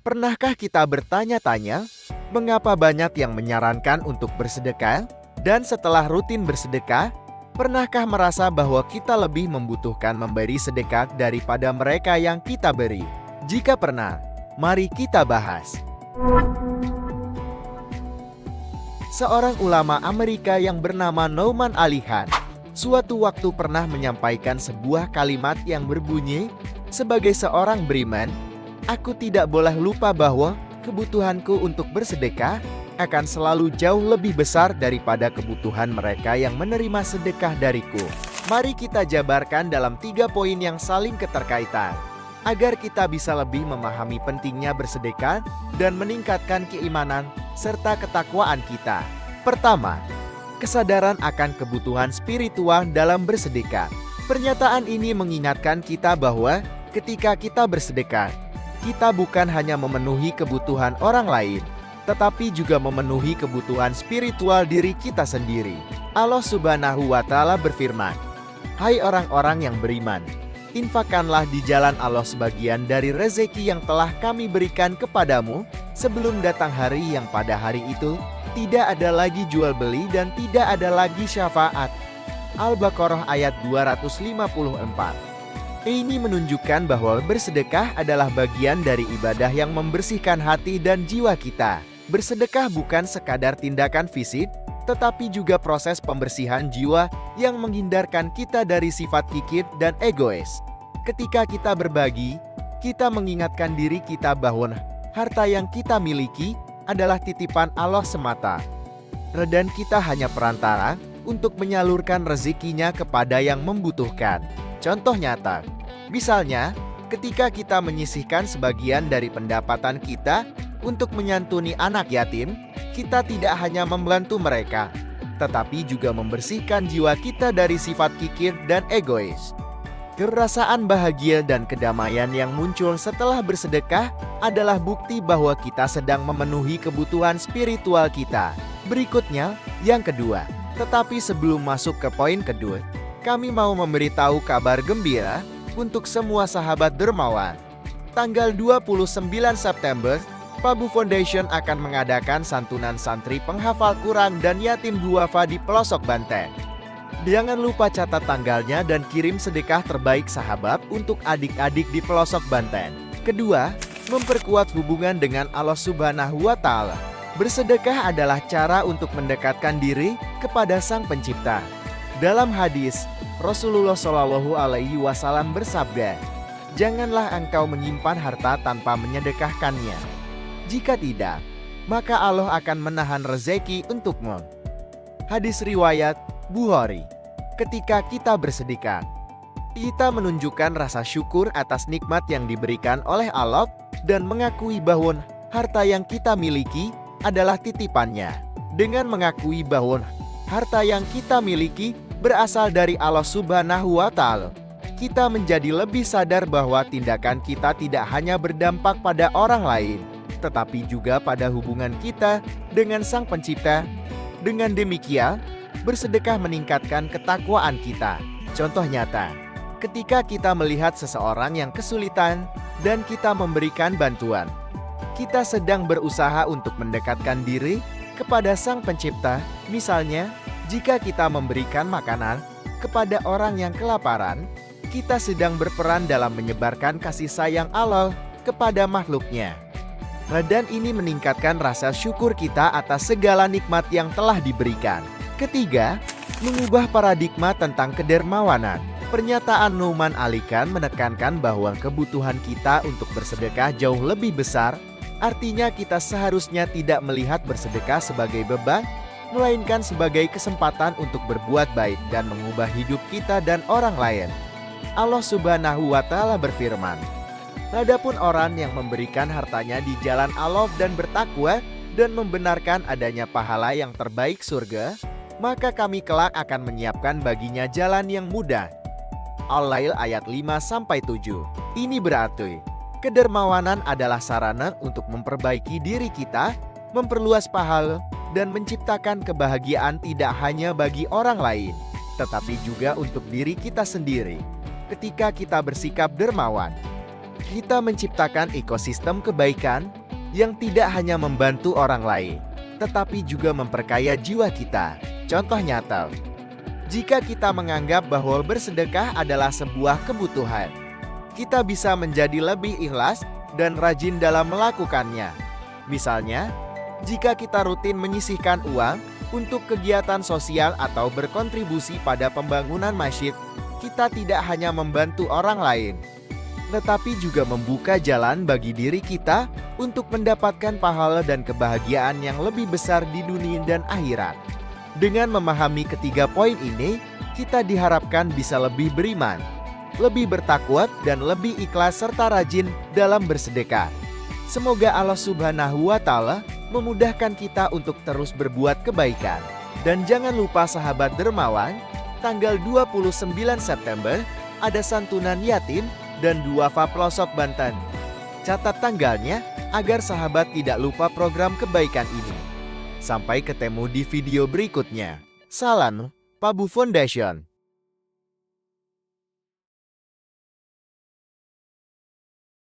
Pernahkah kita bertanya-tanya, mengapa banyak yang menyarankan untuk bersedekah? Dan setelah rutin bersedekah, pernahkah merasa bahwa kita lebih membutuhkan memberi sedekah daripada mereka yang kita beri? Jika pernah, mari kita bahas. Seorang ulama Amerika yang bernama Nouman Ali Khan suatu waktu pernah menyampaikan sebuah kalimat yang berbunyi, "Sebagai seorang beriman, aku tidak boleh lupa bahwa kebutuhanku untuk bersedekah akan selalu jauh lebih besar daripada kebutuhan mereka yang menerima sedekah dariku." Mari kita jabarkan dalam 3 poin yang saling keterkaitan, agar kita bisa lebih memahami pentingnya bersedekah dan meningkatkan keimanan serta ketakwaan kita. Pertama, kesadaran akan kebutuhan spiritual dalam bersedekah. Pernyataan ini mengingatkan kita bahwa ketika kita bersedekah, kita bukan hanya memenuhi kebutuhan orang lain, tetapi juga memenuhi kebutuhan spiritual diri kita sendiri. Allah Subhanahu wa Ta'ala berfirman, "Hai orang-orang yang beriman, infakkanlah di jalan Allah sebagian dari rezeki yang telah kami berikan kepadamu sebelum datang hari yang pada hari itu tidak ada lagi jual beli dan tidak ada lagi syafaat." Al-Baqarah ayat 254. Ini menunjukkan bahwa bersedekah adalah bagian dari ibadah yang membersihkan hati dan jiwa kita. Bersedekah bukan sekadar tindakan fisik, tetapi juga proses pembersihan jiwa yang menghindarkan kita dari sifat kikir dan egois. Ketika kita berbagi, kita mengingatkan diri kita bahwa harta yang kita miliki adalah titipan Allah semata, dan kita hanya perantara untuk menyalurkan rezekinya kepada yang membutuhkan. Contoh nyata, misalnya ketika kita menyisihkan sebagian dari pendapatan kita untuk menyantuni anak yatim, kita tidak hanya membantu mereka, tetapi juga membersihkan jiwa kita dari sifat kikir dan egois. Perasaan bahagia dan kedamaian yang muncul setelah bersedekah adalah bukti bahwa kita sedang memenuhi kebutuhan spiritual kita. Berikutnya, yang kedua. Tetapi sebelum masuk ke poin kedua, kami mau memberitahu kabar gembira untuk semua sahabat dermawan. Tanggal 29 September, Pabu Foundation akan mengadakan santunan santri penghafal Quran dan yatim duafa di pelosok Banten. Jangan lupa catat tanggalnya dan kirim sedekah terbaik sahabat untuk adik-adik di pelosok Banten. Kedua, memperkuat hubungan dengan Allah Subhanahu wa Ta'ala. Bersedekah adalah cara untuk mendekatkan diri kepada Sang Pencipta. Dalam hadis, Rasulullah Shallallahu Alaihi Wasallam bersabda, "Janganlah engkau menyimpan harta tanpa menyedekahkannya. Jika tidak, maka Allah akan menahan rezeki untukmu." Hadis riwayat Bukhari. Ketika kita bersedekah, kita menunjukkan rasa syukur atas nikmat yang diberikan oleh Allah dan mengakui bahwa harta yang kita miliki adalah titipannya. Dengan mengakui bahwa harta yang kita miliki berasal dari Allah Subhanahu wa Ta'ala, kita menjadi lebih sadar bahwa tindakan kita tidak hanya berdampak pada orang lain, tetapi juga pada hubungan kita dengan Sang Pencipta. Dengan demikian, bersedekah meningkatkan ketakwaan kita. Contoh nyata, ketika kita melihat seseorang yang kesulitan dan kita memberikan bantuan, kita sedang berusaha untuk mendekatkan diri kepada Sang Pencipta. Misalnya, jika kita memberikan makanan kepada orang yang kelaparan, kita sedang berperan dalam menyebarkan kasih sayang Allah kepada makhluknya. Dan ini meningkatkan rasa syukur kita atas segala nikmat yang telah diberikan. Ketiga, mengubah paradigma tentang kedermawanan. Pernyataan Nouman Ali Khan menekankan bahwa kebutuhan kita untuk bersedekah jauh lebih besar. Artinya kita seharusnya tidak melihat bersedekah sebagai beban, melainkan sebagai kesempatan untuk berbuat baik dan mengubah hidup kita dan orang lain. Allah Subhanahu wa Ta'ala berfirman, "Adapun orang yang memberikan hartanya di jalan Allah dan bertakwa dan membenarkan adanya pahala yang terbaik surga, maka kami kelak akan menyiapkan baginya jalan yang mudah." Al-Lail ayat 5-7. Ini berarti kedermawanan adalah sarana untuk memperbaiki diri kita, memperluas pahala, dan menciptakan kebahagiaan tidak hanya bagi orang lain, tetapi juga untuk diri kita sendiri. Ketika kita bersikap dermawan, kita menciptakan ekosistem kebaikan yang tidak hanya membantu orang lain, tetapi juga memperkaya jiwa kita. Contoh nyata, jika kita menganggap bahwa bersedekah adalah sebuah kebutuhan, kita bisa menjadi lebih ikhlas dan rajin dalam melakukannya. Misalnya, jika kita rutin menyisihkan uang untuk kegiatan sosial atau berkontribusi pada pembangunan masjid, kita tidak hanya membantu orang lain, tetapi juga membuka jalan bagi diri kita untuk mendapatkan pahala dan kebahagiaan yang lebih besar di dunia dan akhirat. Dengan memahami ketiga poin ini, kita diharapkan bisa lebih beriman, lebih bertakwa, dan lebih ikhlas serta rajin dalam bersedekah. Semoga Allah Subhanahu wa Ta'ala memudahkan kita untuk terus berbuat kebaikan. Dan jangan lupa sahabat dermawan, tanggal 29 September ada santunan yatim dan duafa pelosok Banten. Catat tanggalnya agar sahabat tidak lupa program kebaikan ini. Sampai ketemu di video berikutnya. Salam Pabu Foundation.